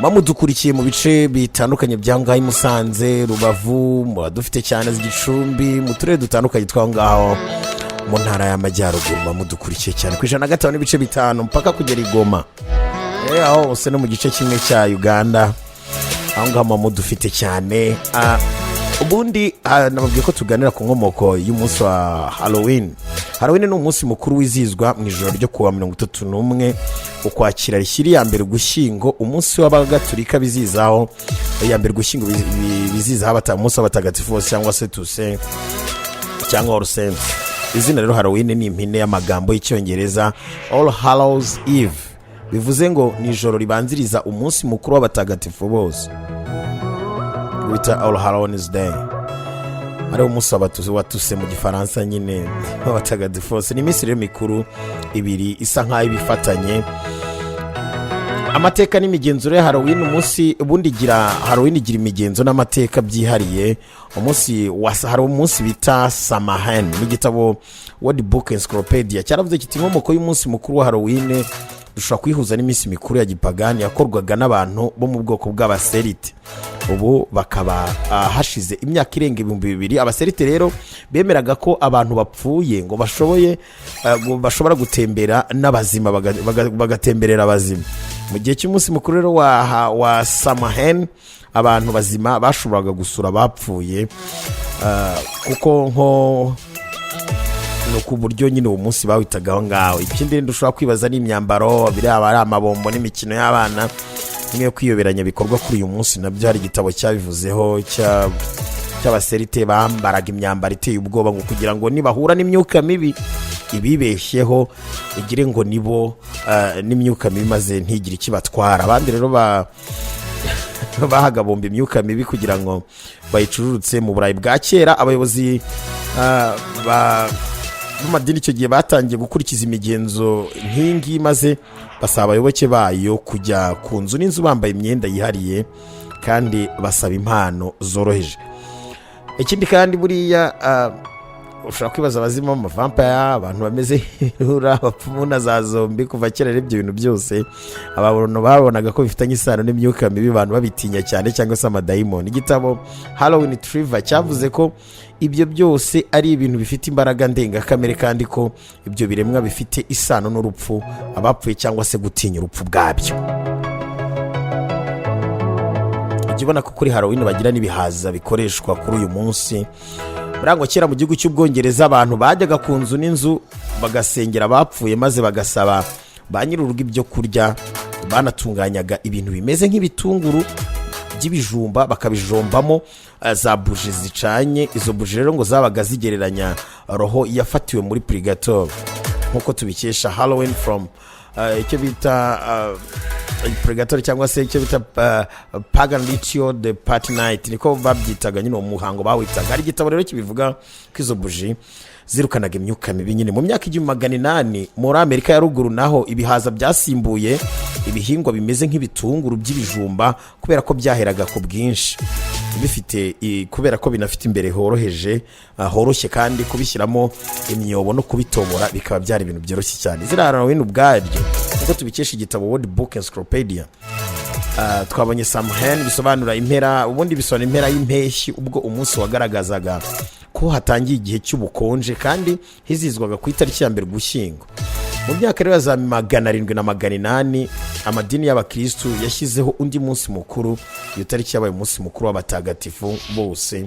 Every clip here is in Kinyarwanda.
mudukurikiye mu bice bitandukanye bya ngaho Musanze, Rubavu, muradufite cyane Gicumbi, mu turere dutandukanye twa ngaho mu ntara y'Amajyaruguru, mudukurikiye cyane ku 105 n'ibice 5 mpaka kugera Igoma, aho hose no mu gice kimwe cya Uganda, aho ngaho mudufite cyane. Ubundi nababwiye ko tuganira ku nkomoko y'umunsi wa Halloween. Halloween ni umunsi mukuru wizizwa mu ijoro ryo kuwa 31 ukwakira rishyiri ya mbere Gushyingo, umunsi w'Abagatulika bizizaho ya mbere Gushyingo bizizaho umunsi w'abatagatifu cyangwa se Toussaint cyangwa All Saints. Izina rero Halloween ni impine y'amagambo y'icyongereza All Hallows Eve, bivuze ngo ni ijoro ribanziriza umunsi mukuru w'abatagatifu bose, wita All Hallows Day. Ari umunsi watuse mu gifaransa nyine w'abatagatifu. Ni iminsi rero mikuru ibiri isa nk'aho ibifatanye. Amateka n'imigenzuro ya Halloween, umunsi ubundi Halloween igira imigenzo n'amateka byihariye. Hari umunsi bita Samhain n'igitabo World Book Encyclopedia cyaravuze kiti inkomoko y'umunsi mukuru wa Halloween dushobora kwihuza n'iminsi mikuru ya gipagani yakorwaga n'abantu bo mu bwoko bw'abaserite. Ubu bakaba hashize imyaka irenga 2000. Abaserite rero bemeraga ko abantu bapfuye ngo bashobora gutembera n'abazima, bagatemberera abazima. Mu gihe cy'umunsi mukuru rero wa Samhain, abantu bazima bashoboraga gusura bapfuye, kuko no ku buryo nyine uwo munsi bawitagaho ngaho. Ikindi dushobora kwibaza ni imyambaro, biraba ari amabombo n'imikino y'abana niyo kwiyoberanya bikorwa kuri uyu munsi. Nabyo hari igitabo cyabivuzeho cy'abaserite bambaraga imyambaro iteye ubwoba ngo kugira ngo nibahura n'imyuka mibi ibibeshyeho igire ngo nibo n'imyuka mibi maze ntigire ikibatwara. Abandi rero bahagabomba imyuka mibi kugira ngo bayicururutse. Mu Burayi bwa kera abayobozi b'amadini icyo gihe batangiye gukurikiza imigenzo nk'ingi, maze basaba abayoboke bayo kujya ku nzu n'inzu bambaye imyenda yihariye kandi basaba impano zoroheje. Ikindi kandi buriya ushobora kwibaza abazimu, amavampire, abantu bameze nk'irura, abapfumu na za zombi. Kuva kera rero ibyo bintu byose abantu babonaga ko bifitanye isano n'imyuka mibi, abantu babitinya cyane cyangwa se amadayimoni. Igitabo Halloween Trivia cyavuze ko ibyo byose ari ibintu bifite imbaraga ndengakamere kandi ko ibyo biremwa bifite isano n'urupfu, abapfuye cyangwa se gutinya urupfu bwabyo. Ujibona ko kuri Halloween bagira n'ibihaza bikoreshwa kuri uyu munsi. Murango kera mu gihugu cy'Ubwongereza abantu bajyaga ku nzu n'inzu bagasengera abapfuye, maze bagasaba ba nyir'urugo ibyo kurya. Banatunganyaga ibintu bimeze nk'ibitunguru by'ibijumba bakabijombamo za buji zicanye. Izo buji rero ngo zabaga zigereranya roho yafatiwe muri purgatoire, nkuko tubikesha Halloween from icyo bita purgatoire cyangwa se icyo bita pagan ritual de party night, niko babyitaga nyine umuhango bawitaga. Hari igitabo rero kibivuga ko izo buji zirukanaga imyuka mibi. Nyine mu myaka 1800 muri Amerika ya ruguru naho ibihaza byasimbuye ibihingwa bimeze nk'ibitunguru by'ibijumba kubera ko byaheraga ku bwinshi, kubera ko binafite imbere horoshye kandi kubishyiramo imyobo no kubitobora bikaba byari ibintu byoroshye cyane. Zirarana wino ubwaryo kuko tubikesha igitabo World Book Encyclopedia. Twabonye Samhain bisobanura impera, ubundi bisobanura impera y'impeshyi, ubwo umunsi wagaragazaga ko hatangiye igihe cy'ubukonje kandi hizizwaga ku itariki ya mbere Gushyingo. Mu myaka rero za 700 na 800 amadini y'abakristo yashyizeho undi munsi mukuru. Iyo tariki yabaye umunsi mukuru w'abatagatifu bose.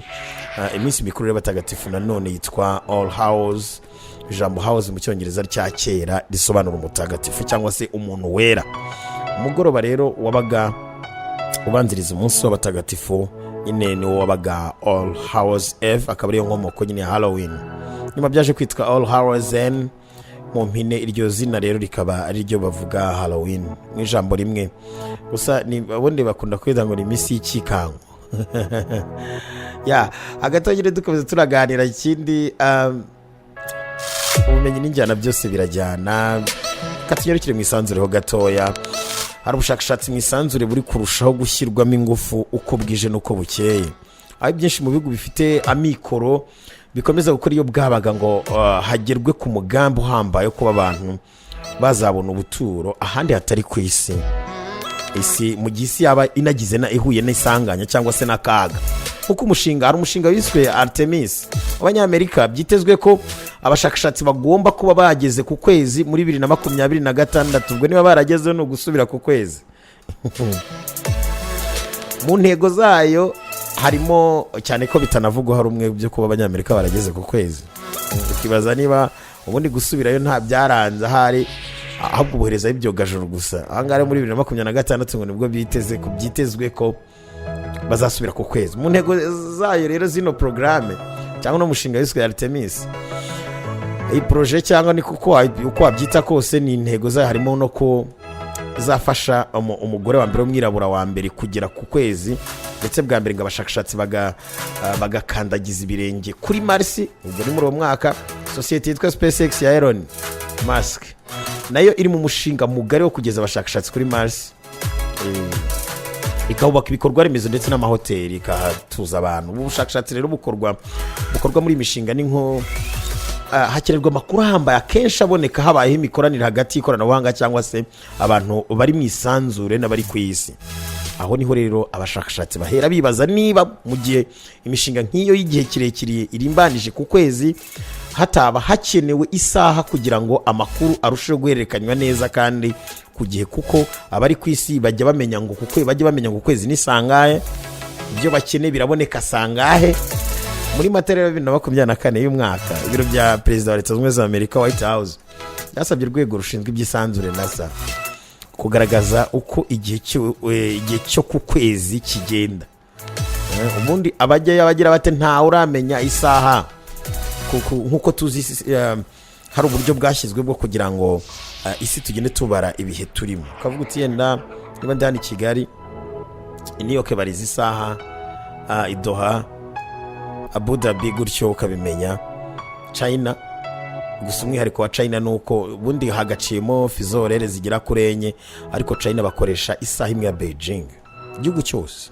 Iminsi mikuru y'abatagatifu nanone yitwa All Hallows. Ijambo Hallows mu cyongereza cya kera risobanura umutagatifu cyangwa se umuntu wera. Umugoroba rero wabaga ubanziriza umunsi w'abatagatifu nyine ni wabaga All Hallows Eve, akaba ariyo nkomoko nyine ya Halloween. Nyuma byaje kwitwa All Hallows Eve mu mpine. Iryo zina rero rikaba ari ryo bavuga Halloween mu ijambo rimwe gusa. Ni abundi bakunda kwita ngo ni iminsi y'ikikango. Agatongere dukomeza turaganira. Ikindi ubumenyi n'injyana byose birajyana. Katunyarukire mu isanzureho gatoya. Hari ubushakashatsi mu isanzure buri kurushaho gushyirwamo ingufu uko bwije n'uko bukeye. Aho byinshi mu bihugu bifite amikoro bikomeza gukora iyo bwabaga ngo hagerwe ku mugambi uhambaye kuba abantu bazabona ubuturo ahandi hatari ku isi. isi mu gihe isi yaba inagize ihuye n'isanganya cyangwa se n'akaga. Kuko hari umushinga wiswe Artemis w'Abanyamerika. Byitezwe ko abashakashatsi bagomba kuba bageze ku kwezi muri 2026. Ubwo niba baragezeho no gusubira ku kwezi. Mu ntego zayo harimo cyane ko bitanavugwa hari umwe byo kuba Abanyamerika barageze ku kwezi. Ukibaza niba ubundi gusubirayo nta byaranze ahari, ahubwo ubuherezaho ibyogajuru gusa. Ahangahe muri 2026 ngo nibwo byitezwe ko bazasubira ku kwezi. Mu ntego zayo rero zino programme cyangwa no mushinga wiswe Artemis, iyi projet cyangwa ni uko wabyita kose, ni intego zayo harimo no ko zafasha umugore wa mbere w'umwirabura wa mbere kugera ku kwezi, ndetse bwa mbere ngo abashakashatsi bagakandagiza ibirenge kuri Mars. Ubwo ni muri uwo mwaka sosiyete yitwa SpaceX ya Elon Musk nayo iri mu mushinga mugari wo kugeza abashakashatsi kuri Mars, ikahubaka ibikorwa remezo ndetse n'amahoteli, ikahatuza abantu. Ubu bushakashatsi rero bukorwa muri imishinga ni nko hakenerwa amakuru ahambaye akenshi aboneka habayeho imikoranire hagati y'ikoranabuhanga cyangwa se abantu bari mu isanzure n'abari ku isi. Aho niho rero abashakashatsi bahera bibaza niba mu gihe imishinga nk'iyo y'igihe kirekire irimbanije ku kwezi hataba hakenewe isaha kugira ngo amakuru arusheho guhererekanywa neza kandi ku gihe, kuko abari ku isi bajya bamenya ngo ukwezi ni sangahe, ibyo bakeneye biraboneka sangahe. Muri Matera 2024 y'umwaka, ibiro bya Perezida wa Leta Zunze Ubumwe za Amerika White House byasabye urwego rushinzwe iby'isanzure NASA kugaragaza uko igihe cyo ku kwezi kigenda. Ubundi abajyayo bagira bate ntawe uramenya isaha, nkuko tuzi hari uburyo bwashyizwe bwo kugira ngo isi tugende tubara ibihe turimo. Ukavuga uti yenda niba ndi hano i Kigali, i New York bariza isaha, i Doha, Abu Dhabi, gutyo ukabimenya. China, gusa umwihariko wa China nuko ubundi hagaciyemo fizorere zigira kuri enye, ariko China bakoresha isaha imwe ya Beijing igihugu cyose.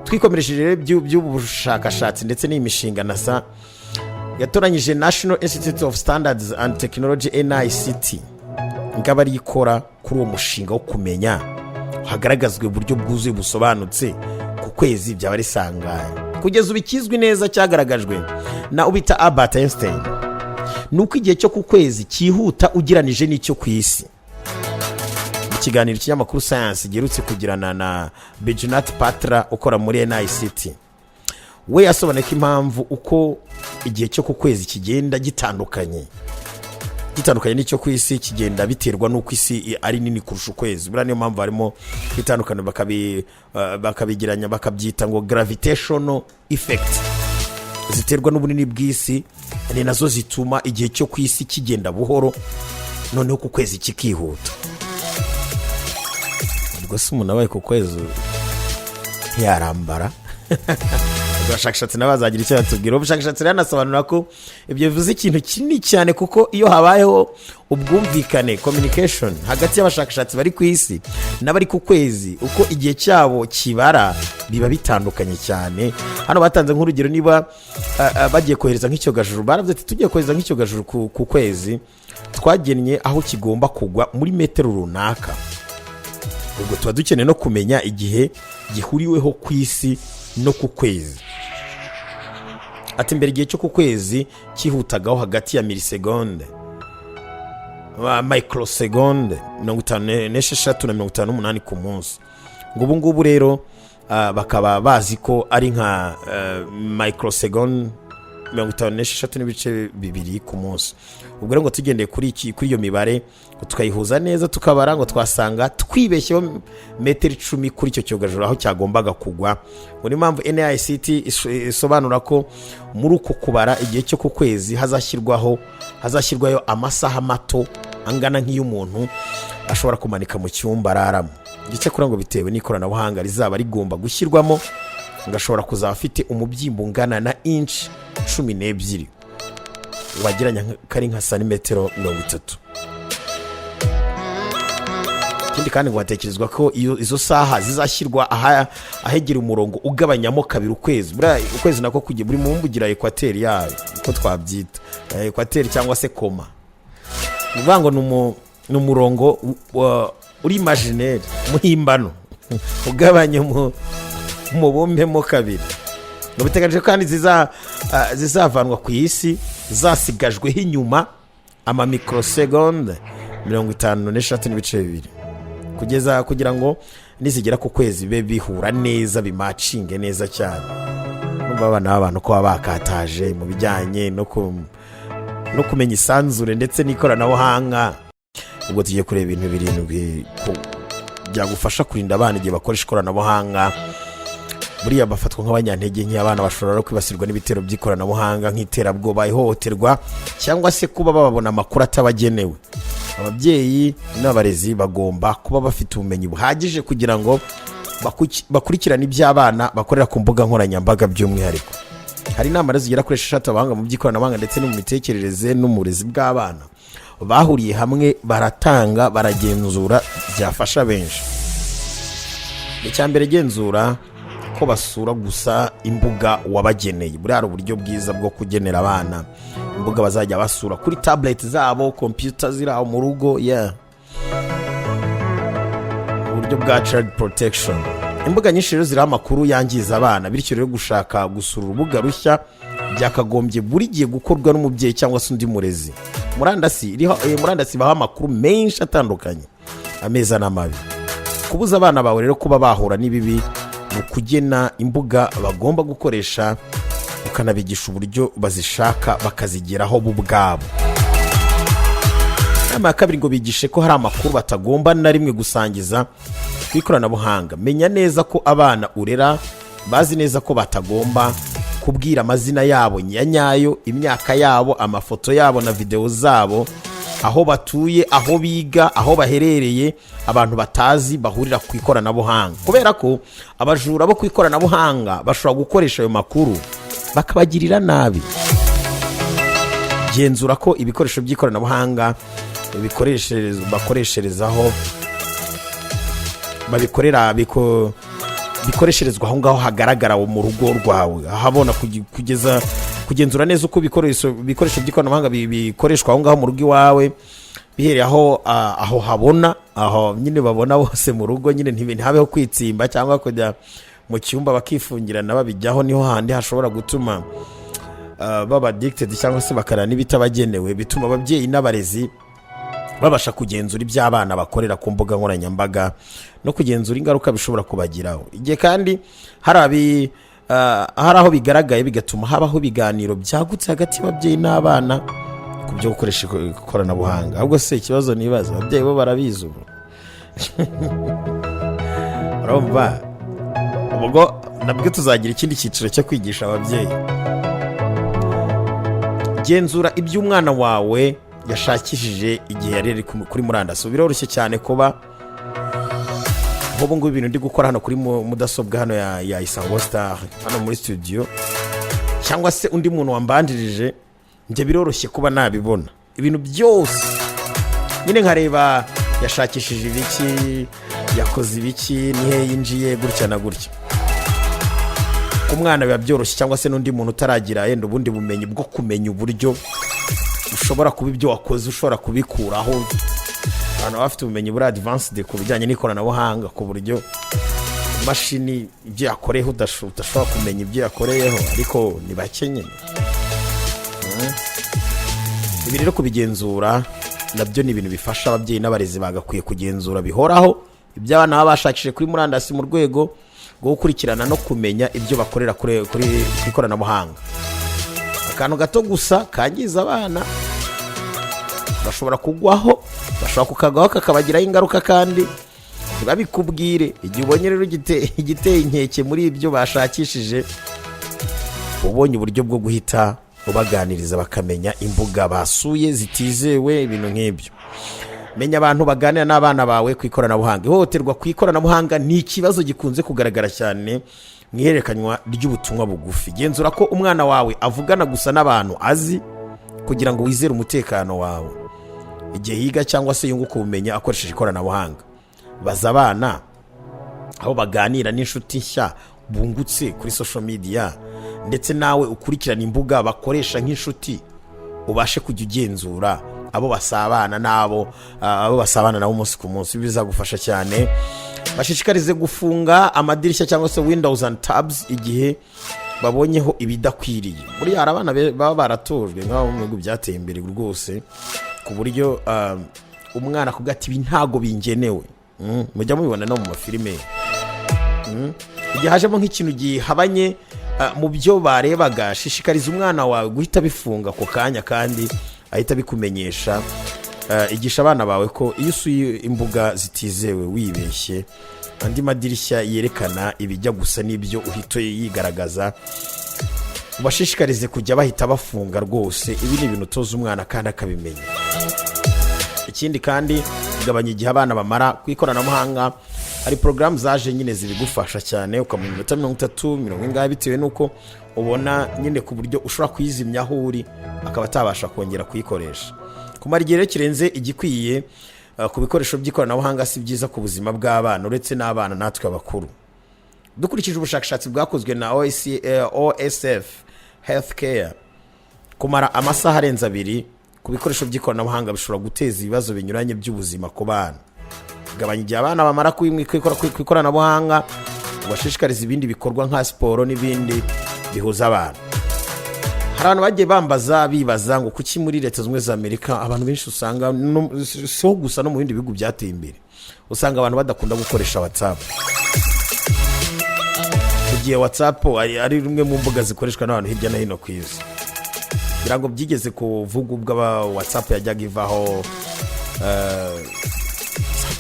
Twikomeresheje rero by'ubushakashatsi ndetse n'imishinga, NASA yatoranyije National Institute of Standards and Technology NICT ngaba ari ikora kuri uwo mushinga wo kumenya hagaragazwe uburyo bwuzuye busobanutse ku kwezi byaba ari sangahe. Kugeza ubikizwi neza cyagaragajwe na ubita Albert Einstein nuko igihe cyo ku kwezi cyihuta ugiranije n'icyo ku isi. Mu kiganiro cy'amakuru Science giherutse kugirana na Bejunat Patra ukora muri NICT, we yasobanuye ko impamvu uko igihe cyo ku kwezi kigenda gitandukanye n'icyo ku isi kigenda biterwa n'uko isi ari nini kurusha ukwezi. Buriya niyo mpamvu harimo itandukanye bakabigiranya bakabyita ngo gravitational effect, ziterwa n'ubunini bw'isi, ni nazo zituma igihe cyo ku isi kigenda buhoro noneho ku kwezi kikihuta. Ubwo se umuntu abaye ku kwezi ntiyarambara. Abashakashatsi n'abazagira icyo batubwira. Ubushakashatsi ranasobanura ko ibyo bivuze ikintu kinini cyane, kuko iyo habayeho ubwumvikane, communication hagati y'abashakashatsi bari ku isi n'abari ku kwezi, uko igihe cyabo kibara biba bitandukanye cyane. Hano batanze nk'urugero, niba bagiye kohereza nk'icyogajuru, baravuze ati tugiye kohereza nk'icyogajuru ku kwezi, twagennye aho kigomba kugwa muri metero runaka. Ubwo tuba dukeneye no kumenya igihe gihuriweho ku isi no ku kwezi. Ati mbere igihe cyo ku kwezi kihutagaho hagati ya milisegonde, microsegonde 56 na 58 ku munsi. Ubu ngubu rero bakaba bazi ko ari nka microsegonde 56 n'ibice bibiri ku munsi. Ubwo rero ngo tugendeye kuri iyo mibare tukayihuza neza, tukabara ngo twasanga twibeshyeho metero 10 kuri icyo cyogajuru aho cyagombaga kugwa. Muri mpamvu NICT isobanura ko muri uko kubara igihe cyo ku kwezi hazashyirwayo amasaha mato angana nk'iy'umuntu ashobora kumanika mu cyumba araramo. Igice kuri ngo bitewe n'ikoranabuhanga rizaba rigomba gushyirwamo, ngashobora kuzaba afite umubyimbo ungana na inch 12 wagiranya kari nka santimetero 30. Ikindi kandi ngo hatekerezwa ko izo saha zizashyirwa ahegera umurongo ugabanyamo kabiri ukwezi. Ukwezi nako kujye buri mumbugira equateur yayo, uko twabyita equateur cyangwa se koma. Uvuga ngo ni umurongo uri imagineri muhimbano ugabanye mubumbemo kabiri. ngo biteganijwe kandi zizavanwa ku isi zasigajweho inyuma amamikrosegonde 56.2 kugira ngo nizigera ku kwezi be bihura neza bimacinge neza cyane. Numva abana b'abantu ko baba bakataje mu bijyanye no kumenya isanzure ndetse n'ikoranabuhanga. Ubwo tugiye kureba ibintu birindwi byagufasha kurinda abana igihe bakoresha ikoranabuhanga. Buriya bafatwa nk'abanyantege nke, abana bashobora no kwibasirwa n'ibitero by'ikoranabuhanga nk'iterabwoba, ihohoterwa cyangwa se kuba babona amakuru atabagenewe. Ababyeyi n'abarezi bagomba kuba bafite ubumenyi buhagije kugira ngo bakurikirane iby'abana bakorera ku mbuga nkoranyambaga by'umwihariko. Hari inama zigera kuri 6 abahanga mu by'ikoranabuhanga ndetse no mu mitekerereze n'umurezi bw'abana bahuriye hamwe baratanga baragenzura byafasha benshi. Icyambere genzura ko basura gusa imbuga wabageneye. Buri hari uburyo bwiza bwo kugenera abana imbuga bazajya basura kuri tablet zabo, computer ziraho mu rugo, uburyo bwa child protection. Imbuga nyinshi rero ziraho amakuru yangiza abana, bityo rero gushaka gusura urubuga rushya byakagombye buri gihe gukorwa n'umubyeyi cyangwa se undi murezi. Murandasi baha amakuru menshi atandukanye, ameza n'amabi. Kubuza abana bawe rero kuba bahura n'ibibi mu kugena imbuga bagomba gukoresha, ukanabigisha uburyo bazishaka bakazigeraho bo ubwabo. Inama ya kabiri ngo bigishe ko hari amakuru batagomba na rimwe gusangiza ku ikoranabuhanga. Menya neza ko abana urera bazi neza ko batagomba kubwira amazina yabo ya nyayo, imyaka yabo, amafoto yabo na video zabo, aho batuye, aho biga, aho baherereye, abantu batazi bahurira ku ikoranabuhanga. Kubera ko abajura bo ku ikoranabuhanga bashobora gukoresha ayo makuru bakabagirira nabi. Genzura ko ibikoresho by'ikoranabuhanga bikoresherezwa aho ngaho hagaragara mu rugo rwawe, ahabona kugenzura neza uko ibikoresho by'ikoranabuhanga bikoreshwa aho ngaho mu rugo iwawe, bihereye aho habona, aho nyine babona bose mu rugo, nyine ntihabeho kwitsimba cyangwa kujya mu cyumba bakifungirana babijyaho. Niho handi hashobora gutuma baba addicted cyangwa se bakarana n'ibitabagenewe, bituma ababyeyi n'abarezi babasha kugenzura iby'abana bakorera ku mbuga nkoranyambaga no kugenzura ingaruka bishobora kubagiraho. Igihe kandi hari aho bigaragaye bigatuma habaho ibiganiro byagutse hagati y'ababyeyi n'abana ku byo gukoresha ikoranabuhanga. Ahubwo se ikibazo nibaza, ababyeyi bo barabizi ubu. Urumva ubwo nabwo tuzagira ikindi cyiciro cyo kwigisha ababyeyi. Genzura iby'umwana wawe yashakishije igihe yari kuri murandasi. Biroroshye cyane kuba nk'ubu ngubu ibintu ndi gukora hano kuri mudasobwa hano ya Isango Star hano muri studio, cyangwa se undi muntu wambandirije, njye biroroshye kuba nabibona ibintu byose. Nyine nkareba yashakishije ibiki, yakoze ibiki, nihe yinjiye, gutya na gutya. Umwana biba byoroshye, cyangwa se n'undi muntu utaragira yenda ubundi bumenyi bwo kumenya uburyo ushobora kuba ibyo wakoze ushobora kubikuraho. Abantu bafite ubumenyi buri advanced ku bijyanye n'ikoranabuhanga, ku buryo imashini ibyo yakoreyeho udashobora kumenya ibyo yakoreyeho, ariko ni bake nyine. Ibi rero kubigenzura nabyo ni ibintu bifasha ababyeyi n'abarezi bagakwiye kugenzura bihoraho ibyo abana baba bashakishije kuri murandasi mu rwego rwo gukurikirana no kumenya ibyo bakorera kuri ikoranabuhanga. Akantu gato gusa kangiza abana bashobora kugwaho, bashobora kukagaho kakabagiraho ingaruka kandi ntibabikubwire. Igihe ubonye rero igiteye inkeke muri ibyo bashakishije, ubonye uburyo bwo guhita ubaganiriza bakamenya imbuga basuye zitizewe, ibintu nk'ibyo. Menya abantu baganira n'abana bawe ku ikoranabuhanga. Ihohoterwa ku ikoranabuhanga ni ikibazo gikunze kugaragara cyane mu ihererekanywa ry'ubutumwa bugufi. Genzura ko umwana wawe avugana gusa n'abantu azi kugira ngo wizere umutekano wawe. Igihe yiga cyangwa se yunguka ubumenyi akoresheje ikoranabuhanga, baza abana aho baganira n'inshuti nshya bungutse kuri social media, ndetse nawe ukurikirana imbuga bakoresha nk'inshuti, ubashe kujya ugenzura abo basabana nabo umunsi ku munsi. Bizagufasha cyane. Bashishikarize gufunga amadirishya cyangwa se windows and tabs igihe babonyeho ibidakwiriye. Muri hari abana baba baratojwe nk'abo mu bihugu byateye imbere rwose ku buryo umwana kuvuga ati ibi ntago bingenewe. Mujya mubibona no mu mafilime. Igihe hajemo nk'ikintu gihabanye mu byo barebaga, shishikariza umwana wawe guhita bifunga ako kanya kandi ahita bikumenyesha. Igisha abana bawe ko iyo usuye imbuga zitizewe wibeshye, andi madirishya yerekana ibijya gusa n'ibyo uhita yigaragaza, ubashishikarize kujya bahita bafunga rwose. Ibi ni ibintu utoza umwana kandi akabimenya. Ikindi kandi kugabanya igihe abana bamara ku ikoranabuhanga. Hari porogaramu zaje nyine zibigufasha cyane, ukamenya iminota 30 40 bitewe nuko ubona nyine ku buryo ushobora kuyizimya aho uri akaba atabasha kongera kuyikoresha. Kumara igihe kirenze igikwiye ku bikoresho by'ikoranabuhanga si byiza ku buzima bw'abana uretse n'abana natwe abakuru. Dukurikije ubushakashatsi bwakozwe na OSF Healthcare, kumara amasaha arenze 2 ku bikoresho by'ikoranabuhanga bishobora guteza ibibazo binyuranye by'ubuzima ku bana. Gabanya igihe abana bamara ku ikoranabuhanga, ubashishikariza ibindi bikorwa nka siporo n'ibindi bihuza abana. Hari abantu bagiye bibaza ngo kuki muri Leta Zunze za Amerika abantu benshi usanga so gusa no mu bindi bihugu byateye imbere usanga abantu badakunda gukoresha WhatsApp. Igihe WhatsApp ari rumwe mu mbuga zikoreshwa n'abantu hirya no hino ku isi. Birango byigeze kuvuga ubwo WhatsApp yajyaga ivaho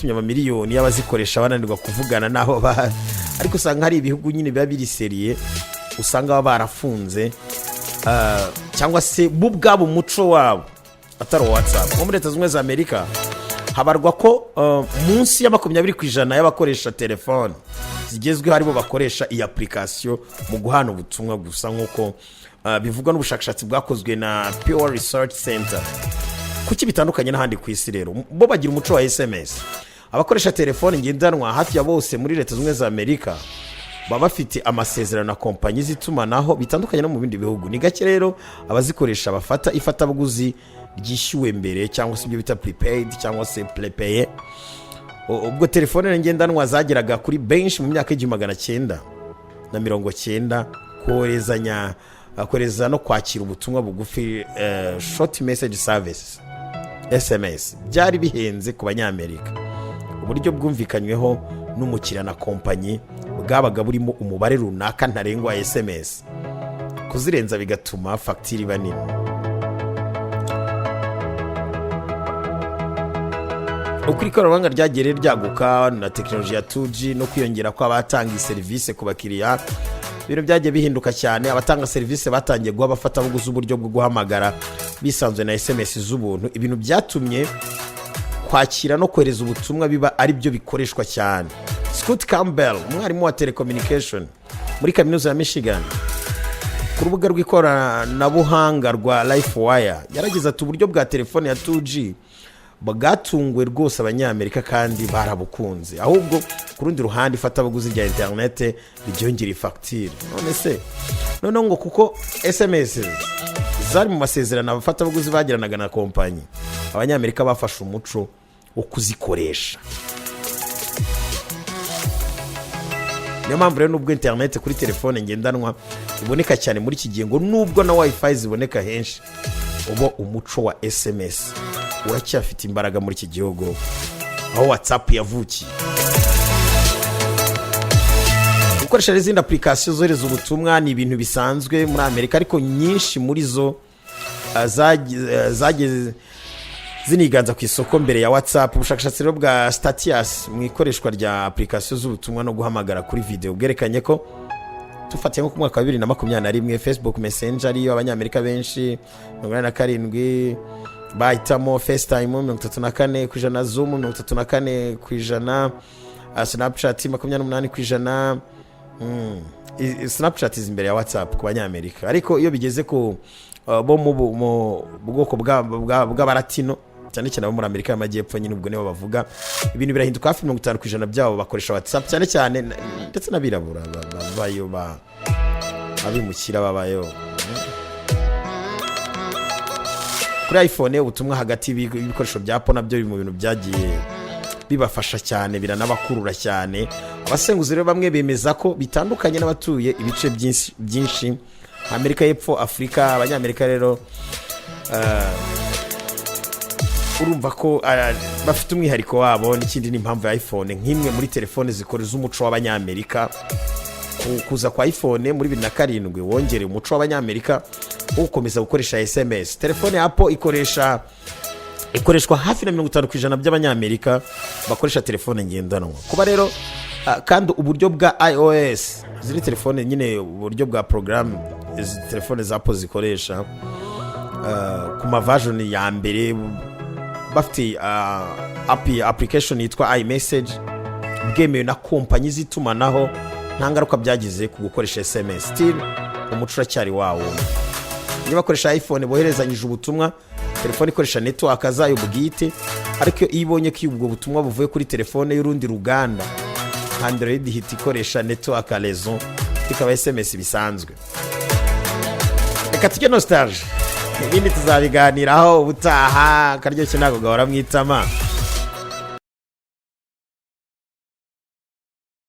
miliyoni y'abazikoresha bananirwa kuvugana naho ariko usanga hari ibihugu nyine biba biri seriye usanga baba barafunze cyangwa se bo ubwabo umuco wabo atari WhatsApp. Muri Leta Zunze za Amerika habarwa ko munsi ya 20% y'abakoresha telefone zigezweho aribo bakoresha iyi application mu guhana ubutumwa gusa, nk'uko bivugwa n'ubushakashatsi bwakozwe na Pew Research Center. Kuki bitandukanye n'ahandi ku isi rero? Bo bagira umuco wa SMS. Abakoresha telefone ngendanwa hafi ya bose muri Leta Zunze za Amerika baba bafite amasezerano na kompanyi z'itumanaho bitandukanye no mu bindi bihugu. Ni gake rero abazikoresha bafata ifatabuguzi ryishyuwe mbere cyangwa se ibyo bita prepaid cyangwa se prepay. Ubwo telefone ngendanwa zageraga kuri benshi mu myaka y'1990 kohereza no kwakira ubutumwa bugufi short message service SMS byari bihenze ku banyamerika. Uburyo bwumvikanyweho n'umukiriya na kompanyi bwabaga burimo umubare runaka ntarengwa wa SMS, kuzirenza bigatuma fagitire iba nini. Uko ikoranabuhanga ryagiye ryaguka na tekinoloji ya 2G no kwiyongera kwa abatanga serivisi ku bakiriya, ibintu byagiye bihinduka cyane. Abatanga serivisi batangiye guha abafatabuguzi uburyo bwo guhamagara bisanzwe na SMS z'ubuntu. Ibintu byatumye kwakira no kohereza ubutumwa biba ari byo bikoreshwa cyane. Scott Campbell, umwarimu wa telecommunication muri kaminuza ya Michigan, ku rubuga rw'ikoranabuhanga rwa LifeWire yaragize ati uburyo bwa telefone ya 2G bwatunguwe rwose abanyamerika kandi barabukunze, ahubwo ku rundi ruhande ifatabuguzi rya internet byongera fagitire. None ngo kuko SMS zari mu masezerano abafatabuguzi bagiranaga na kompanyi, abanyamerika bafashe umuco wo kuzikoresha. Niyo mpamvu rero nubwo internet kuri telefone ngendanwa iboneka cyane muri iki gihe, ngo nubwo na wifi ziboneka henshi, ubo umuco wa SMS uracyafite imbaraga muri iki gihugu aho WhatsApp yavukiye. Gukoresha izindi application zohereza ubutumwa ni ibintu bisanzwe muri Amerika, ariko nyinshi muri zo zageze ziniganza ku isoko mbere ya WhatsApp. Ubushakashatsi rero bwa Statius mu ikoreshwa rya application z'ubutumwa no guhamagara kuri video bwerekanye ko tufatiye nko ku mwaka wa 2021 Facebook Messenger ariyo abanyamerika benshi 87 bahitamo, FaceTime 34%, Zoom 34%, Snapchat 28%. Snapchat imbere ya WhatsApp ku banyamerika, ariko iyo bigeze ku bo mu bwoko bw'abaratino cyane cyane abo muri Amerika y'Amajyepfo, nyine ubwo nibo bavuga ibintu birahinduka. Hafi 50% byabo bakoresha WhatsApp cyane cyane, ndetse n'abirabura babayo abimukira babayo. kuri iPhone ubutumwa hagati y'ibikoresho bya Apple nabyo biri mu bintu byagiye bibafasha cyane, biranabakurura cyane. Abasenguzi rero bamwe bemeza ko bitandukanye n'abatuye ibice byinshi Amerika y'Epfo, Afurika. Abanyamerika rero urumva ko bafite umwihariko wabo. N'ikindi n'impamvu ya iPhone nk'imwe muri telefone zikoreza umuco w'Abanyamerika. Kuza kwa iPhone muri 2007 wongere umuco w'Abanyamerika wo gukomeza gukoresha SMS. Telefone ya Apple ikoreshwa hafi na 50% by'Abanyamerika bakoresha telefone ngendanwa. Kuba rero kandi uburyo bwa iOS ziri telefone nyine, uburyo bwa program telefone za Apple zikoresha ku ma version ya mbere bafite application yitwa iMessage bwemewe na kompanyi zitumanaho, nta ngaruka byagize ku gukoresha SMS. Still umuco uracyari wawo. Niba bakoresha iPhone boherezanyije ubutumwa, telefone ikoresha network zayo bwite, ariko iyo ibonye ko ubwo butumwa buvuye kuri telefone y'urundi ruganda, Android hita ikoresha network liaison ikaba SMS bisanzwe. Reka tujye nostalgia, ibindi tuzabiganiraho ubutaha. Karyoshye ntago gahora mwitama.